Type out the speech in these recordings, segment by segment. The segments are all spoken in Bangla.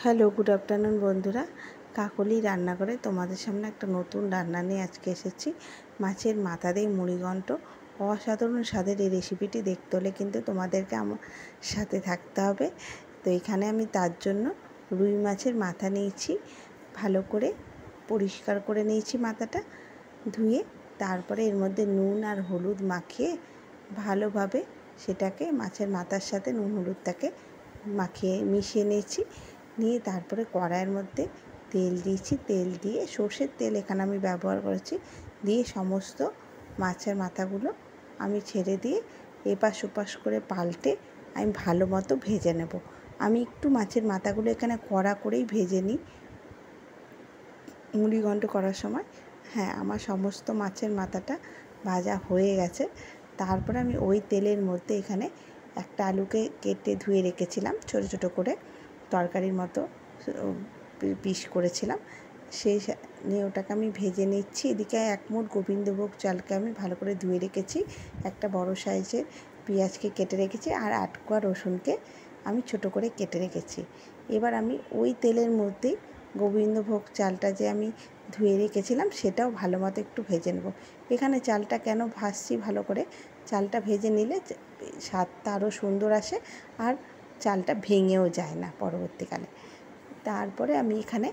হ্যালো, গুড আফটারনুন বন্ধুরা। কাকলি রান্নাঘরে তোমাদের সামনে একটা নতুন রান্না নিয়ে আজকে এসেছি। মাছের মাথা দিয়ে মুড়িঘণ্ট। অসাধারণ স্বাদের এই রেসিপিটি দেখতে হলে কিন্তু তোমাদেরকে আমার সাথে থাকতে হবে। তো এখানে আমি তার জন্য রুই মাছের মাথা নিয়েছি, ভালো করে পরিষ্কার করে নিয়েছি মাথাটা ধুয়ে। তারপরে এর মধ্যে নুন আর হলুদ মাখিয়ে ভালোভাবে সেটাকে মাছের মাথার সাথে নুন হলুদটাকে মিশিয়ে নিয়েছি। নিয়ে তারপরে কড়াইয়ের মধ্যে তেল দিয়েছি, তেল দিয়ে সর্ষের তেল এখানে আমি ব্যবহার করেছি। দিয়ে সমস্ত মাছের মাথাগুলো আমি ছেড়ে দিয়ে এপাশ ওপাশ করে পাল্টে আমি ভালো মতো ভেজে নেব। আমি একটু মাছের মাথাগুলো এখানে কড়া করেই ভেজে নিই মুড়িঘণ্ট করার সময়। হ্যাঁ, আমার সমস্ত মাছের মাথাটা ভাজা হয়ে গেছে। তারপরে আমি ওই তেলের মধ্যে এখানে একটা আলুকে কেটে ধুয়ে রেখেছিলাম, ছোটো ছোটো করে তরকারির মতো পিস করেছিলাম, সেই নিয়ে ওটাকে আমি ভেজে নিচ্ছি। এদিকে এক মুঠ গোবিন্দভোগ চালকে আমি ভালো করে ধুয়ে রেখেছি, একটা বড় সাইজের পেঁয়াজকে কেটে রেখেছি, আর 8 কোয়া রসুনকে আমি ছোটো করে কেটে রেখেছি। এবার আমি ওই তেলের মধ্যেই গোবিন্দভোগ চালটা যে আমি ধুয়ে রেখেছিলাম সেটাও ভালো মতো একটু ভেজে নেব। এখানে চালটা কেন ভাজছি, ভালো করে চালটা ভেজে নিলে স্বাদটা আরও সুন্দর আসে, আর চালটা ভেঙেও যায় না পরবর্তীকালে। তারপরে আমি এখানে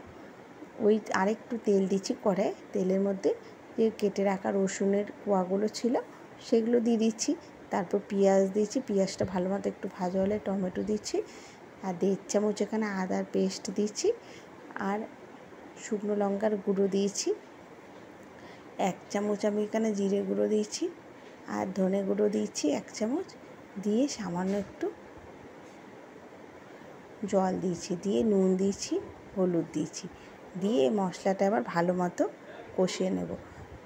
ওই আরেকটু তেল দিচ্ছি কড়াইয়ে, তেলের মধ্যে যে কেটে রাখা রসুনের কোয়াগুলো ছিল সেগুলো দিয়ে দিচ্ছি। তারপর পেঁয়াজ দিয়েছি, পেঁয়াজটা ভালো মতো একটু ভাজা হলে টমেটো দিচ্ছি, আর 1.5 চামচ এখানে আদার পেস্ট দিচ্ছি, আর শুকনো লঙ্কার গুঁড়ো দিয়েছি 1 চামচ, আমি এখানে জিরে গুঁড়ো দিয়েছি, আর ধনে গুঁড়ো দিয়েছি 1 চামচ, দিয়ে সামান্য একটু জল দিয়েছি, দিয়ে নুন দিয়েছি, হলুদ দিয়েছি, দিয়ে মশলাটা আবার ভালো মতো কষিয়ে নেব।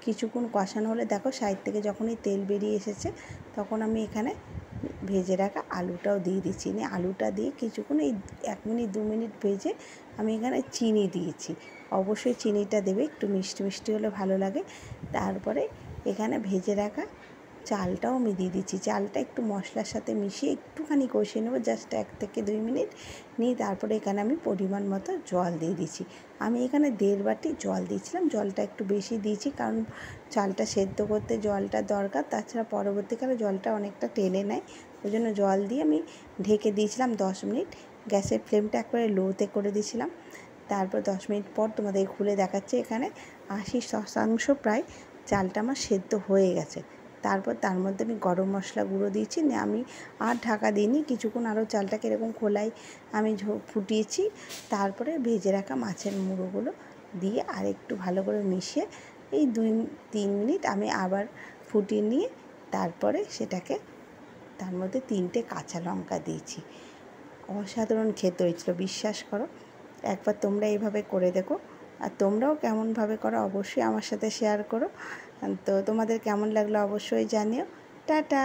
কিছুক্ষণ কষানো হলে দেখো সাইড থেকে যখনই তেল বেরিয়ে এসেছে তখন আমি এখানে ভেজে রাখা আলুটাও দিয়ে দিচ্ছি। নিয়ে আলুটা দিয়ে কিছুক্ষণ এই 1 মিনিট 2 মিনিট ভেজে আমি এখানে চিনি দিয়েছি। অবশ্যই চিনিটা দেবে, একটু মিষ্টি মিষ্টি হলে ভালো লাগে। তারপরে এখানে ভেজে রাখা চালটাও আমি দিয়ে দিচ্ছি। চালটা একটু মশলার সাথে মিশিয়ে একটুখানি কষিয়ে নেব, জাস্ট 1 থেকে 2 মিনিট নিয়ে তারপরে এখানে আমি পরিমাণ মতো জল দিয়ে দিচ্ছি। আমি এখানে 1.5 বাটি জল দিয়েছিলাম, জলটা একটু বেশি দিয়েছি কারণ চালটা সেদ্ধ করতে জলটা দরকার, তাছাড়া পরবর্তীকালে জলটা অনেকটা টেনে নেয়, ওই জন্য জল দিয়ে আমি ঢেকে দিয়েছিলাম 10 মিনিট। গ্যাসের ফ্লেমটা একবারে লোতে করে দিয়েছিলাম। তারপর 10 মিনিট পর তোমাদের খুলে দেখাচ্ছে, এখানে 80% প্রায় চালটা আমার সেদ্ধ হয়ে গেছে। তারপর তার মধ্যে আমি গরম মশলা গুঁড়ো দিয়েছি, আমি আর ঢাকা দিইনি, কিছুক্ষণ আরও চালটাকে এরকম খোলায় আমি ফুটিয়েছি। তারপরে ভেজে রাখা মাছের মুড়োগুলো দিয়ে আর একটু ভালো করে মিশিয়ে এই 2-3 মিনিট আমি আবার ফুটিয়ে নিয়ে তারপরে সেটাকে তার মধ্যে 3টে কাঁচা লঙ্কা দিয়েছি। অসাধারণ খেতে হয়েছিল, বিশ্বাস করো। একবার তোমরা এইভাবে করে দেখো, আর তোমরাও কেমনভাবে করো অবশ্যই আমার সাথে শেয়ার করো। তো তোমাদের কেমন লাগলো অবশ্যই জানিও। টাটা।